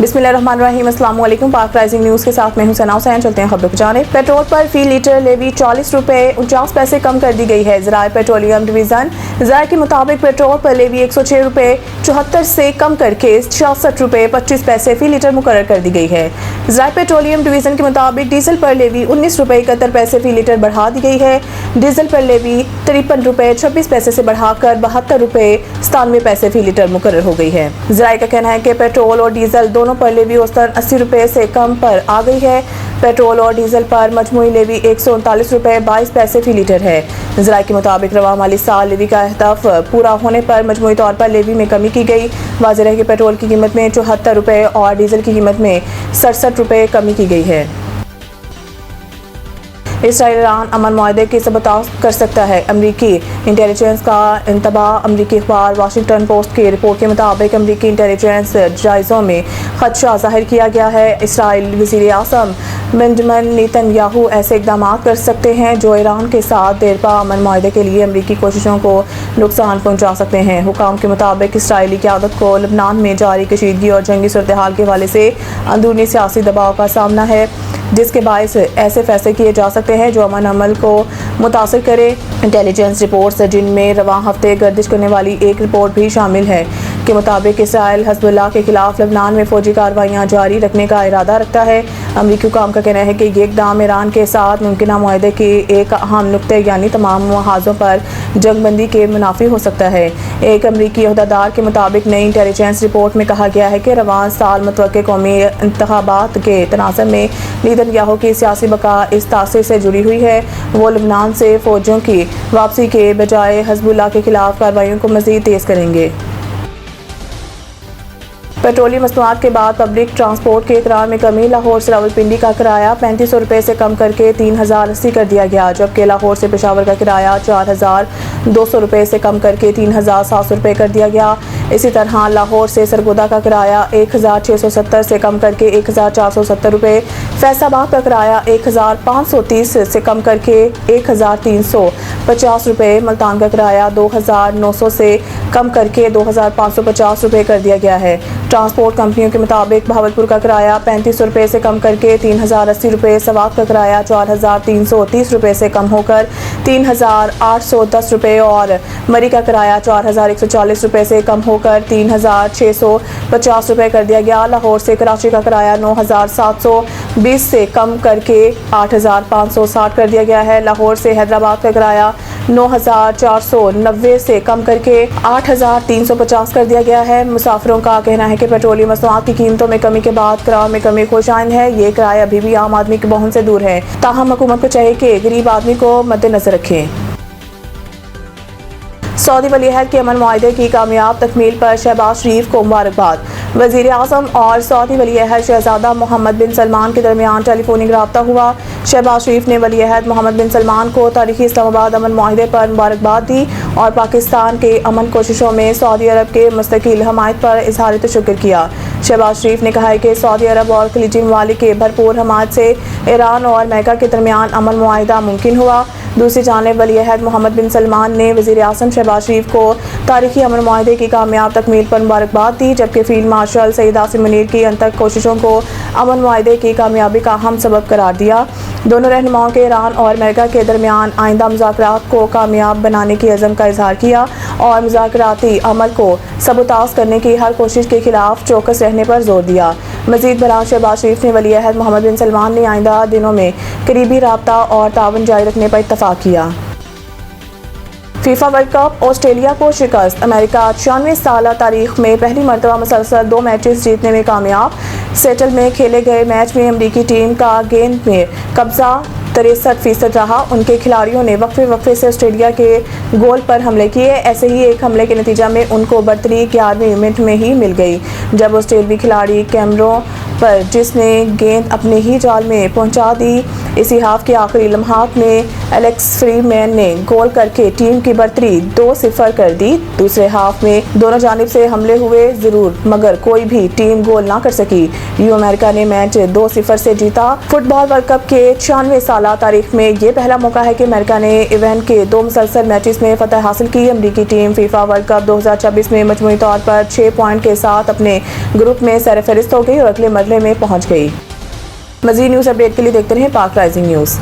बिस्मिल्लाहिर्रहमानिर्रहीम। अस्सलाम वालेकुम। पाक राइजिंग न्यूज़ के साथ मैं हूं सना हुसैन। चलते हैं खबरों को जाने। पेट्रोल पर फी लीटर लेवी 40 रुपये 49 पैसे कम कर दी गई है। ज़राए पेट्रोलियम डिवीज़न ज़राए के मुताबिक पेट्रोल पर लेवी 106 रुपये 74 से कम करके 66 रुपये 25 पैसे फी लीटर मुकर्रर कर दी गई है। ज़राए पेट्रोलियम डिवीज़न के मुताबिक डीजल पर लेवी 19 रुपये 71 पैसे फी लीटर बढ़ा दी गई है। डीजल पर लेवी 53 रुपये 26 पैसे से बढ़ाकर 72 रुपये 97 पैसे फी लीटर मुकर्रर हो गई है। ज़राए का कहना है कि पेट्रोल और डीजल दोनों पर लेवी औसतन 80 रुपये से कम पर आ गई है। पेट्रोल और डीजल पर मजमूई लेवी 139 रुपये 22 पैसे फी लीटर है। ज़राए के मुताबिक रवा माली साल लेवी का अहदाफ पूरा होने पर मजमूई तौर पर लेवी में कमी की गई। वाज़ेह है कि पेट्रोल की कीमत में 74 रुपये और डीजल की कीमत में 67 रुपये कमी की गई है। इसराइल ईरान अमन मुआहदे की सबूतात कर सकता है। अमरीकी इंटेलिजेंस का इंतबाह। अमरीकी अखबार वाशिंगटन पोस्ट की रिपोर्ट के मुताबिक अमरीकी इंटेलिजेंस जायज़ों में खदशा जाहिर किया गया है। इसराइल वज़ीर आज़म बेंजामिन नेतन्याहू ऐसे इक़दाम कर सकते हैं जो ईरान के साथ देरपा अमन मुआहदे के लिए अमरीकी कोशिशों को नुकसान पहुँचा सकते हैं। हुकाम के मुताबिक इसराइली क़यादत को लबनान में जारी कशीदगी और जंगी सूरत हाल के हवाले से अंदरूनी सियासी दबाव का सामना है, जिसके बायस ऐसे फैसले किए जा सकते हैं जो अमन अमल को मुतासर करे। इंटेलिजेंस रिपोर्ट्स जिनमें रवां हफ्ते गर्दिश करने वाली एक रिपोर्ट भी शामिल है के मुताबिक इसराइल हिज़्बुल्लाह के खिलाफ लबनान में फौजी कार्रवाइयाँ जारी रखने का इरादा रखता है। अमरीकी हुकाम का कहना है कि ये इक़दाम ईरान के साथ मुमकिन मुआहदे के एक अहम नुक्ते यानी तमाम महाजों पर जंगबंदी के मुनाफी हो सकता है। एक अमरीकी अहदेदार के मुताबिक नई इंटेलिजेंस रिपोर्ट में कहा गया है कि रवां साल मुतवक्के कौमी इंतखाबात के तनाज़ुर में नेतन्याहू की सियासी बका इस तासीर से जुड़ी हुई है वो लबनान से फौजों की वापसी के बजाय हिज़्बुल्लाह के खिलाफ कार्रवाइयों को मज़ीद तेज़ करेंगे। पेट्रोलियम मसनूआत के बाद पब्लिक ट्रांसपोर्ट के किराए में कमी। लाहौर से रावलपिंडी का किराया 3500 रुपये से कम करके 3080 कर दिया गया, जबकि लाहौर से पेशावर का किराया 4200 रुपये से कम करके 3700 रुपये कर दिया गया। इसी तरह लाहौर से सरगोदा का किराया 1670 से कम करके 1470 रुपये, फैसलाबाद का किराया 1530 से कम करके 1350 रुपये, मुल्तान का किराया 2900 से कम करके 2550 रुपये कर दिया गया है। ट्रांसपोर्ट कंपनियों के मुताबिक बहावलपुर का किराया 3500 रुपये से कम करके 3080 रुपये, सवात का किराया 4330 रुपये से कम होकर 3810 रुपये और मरी का किराया 4140 रुपये से कम होकर 3650 रुपये कर दिया गया। लाहौर से कराची का किराया 9720 से कम करके 8560 कर दिया गया है। लाहौर से हैदराबाद का किराया 9490 से कम करके 8350 कर दिया गया है। मुसाफिरों का कहना है कि पेट्रोलियम मसनूआत की कीमतों में कमी के बाद किराए में कमी खुशाइन है। ये किराए अभी भी आम आदमी के पहुंच से दूर है, ताहम हुकूमत को चाहिए कि गरीब आदमी को मद्देनजर रखें। सऊदी वलीअहद के अमन मुआहदे की कामयाब तकमील पर शहबाज शरीफ को मुबारकबाद। वज़ीर आज़म और सऊदी वलीअहद शहज़ादा मोहम्मद बिन सलमान के दरमियान टेलीफोनिक रब्ता हुआ। शहबाज शरीफ ने वलीअहद मोहम्मद बिन सलमान को तारीखी इस्लामाबाद अमन मुआहदे पर मुबारकबाद दी और पाकिस्तान के अमन कोशिशों में सऊदी अरब के मुस्तकिल हमायत पर इज़हार शुक्र किया। शहबाज शरीफ ने कहा है कि सऊदी अरब और खलीजी ममालिक के भरपूर हमायत से ईरान और अमेरिका के दरमियान अमन मुआहदा मुमकिन हुआ। दूसरी जानिब वलीअहद मोहम्मद बिन सलमान ने वज़ीर आज़म शहबाज शरीफ को तारीखी अमन मुआहदे की कामयाब तकमील पर मुबारकबाद दी, जबकि फील्ड मार्शल सईद आसिम मुनीर की अंतक कोशिशों को अमन मुआहदे की कामयाबी का अहम सबब करार दिया। दोनों रहनुमाओं के ईरान और अमेरिका के दरमियान आइंदा मुज़ाकरात को कामयाब बनाने की अज़म का इजहार किया और मुज़ाकराती अमल को सबूताज़ करने की हर कोशिश के खिलाफ चौकस रहने पर जोर दिया। मज़ीद बरान शहबाज शरीफ ने वलीअहद मोहम्मद बिन सलमान ने आइंदा दिनों में करीबी राब्ता और तावन जारी रखने पर इत्तफाक किया। फीफा वर्ल्ड कप ऑस्ट्रेलिया को शिकस्त। अमेरिका 96 साल तारीख में पहली मरतबा मुसलसल 2 मैचेस जीतने में कामयाब। सेटल में खेले गए मैच में अमरीकी टीम का गेंद में कब्जा 63% रहा। उनके खिलाड़ियों ने वक्फे से ऑस्ट्रेलिया के गोल पर हमले किए। ऐसे ही एक हमले के नतीजा में उनको बढ़तरी 11वें मिनट में ही मिल गई, जब ऑस्ट्रेलियाई खिलाड़ी कैमरों पर जिसने गेंद अपने ही जाल में पहुंचा दी। इसी हाफ के आखिरी लम्हात में एलेक्स फ्रीमैन ने गोल करके टीम की बढ़तरी 2-0 कर दी। दूसरे हाफ में दोनों जानिब से हमले हुए जरूर, मगर कोई भी टीम गोल ना कर सकी। यू अमेरिका ने मैच 2-0 से जीता। फुटबॉल वर्ल्ड कप के 96 साल तारीख में ये पहला मौका है कि अमेरिका ने इवेंट के 2 मुसलसल मैचेस में फतह हासिल की। अमेरिकी टीम फीफा वर्ल्ड कप 2026 में मजमूई तौर पर 6 पॉइंट के साथ अपने ग्रुप में सरफहरिस्त हो गई और अगले मरहले में पहुंच गई। मज़ीद न्यूज़ अपडेट के लिए देखते रहें पाक राइजिंग न्यूज़।